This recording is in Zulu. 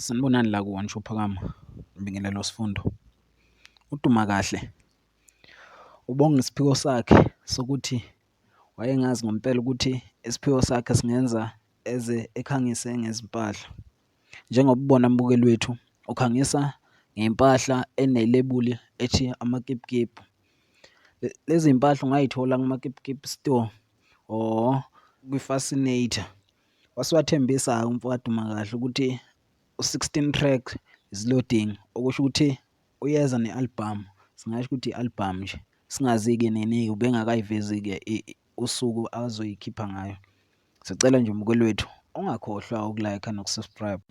Sanibonani la kuwona Nshuphakama, Mbingelelo Sifundo. uDumakahle ubonga isiphiwo sakhe sokuthi wayengazi ngempela ukuthi isiphiwo sakhe singenza eze ekhangise ngezimpahla. Njengoba ubona mbukeli wethu, ukhangisa ngempahla enelebuli ethi AMA-KIP KIP. Lezi mpahla ungayithola kuma-KIP KIP store or kwi-fascinator. Wasiwathembisa-ke umfowethu uDumakahle ukuthi u-16 track is loading, okusho ukuthi uyeza ne-album. Singasho ukuthi i-album nje, singazi-ke nini ubengakayivezi-ke usuku azoyikhipha ngayo. Sicela nje mbukeli wethu ungakhohlwa ukulike nokusubscribe.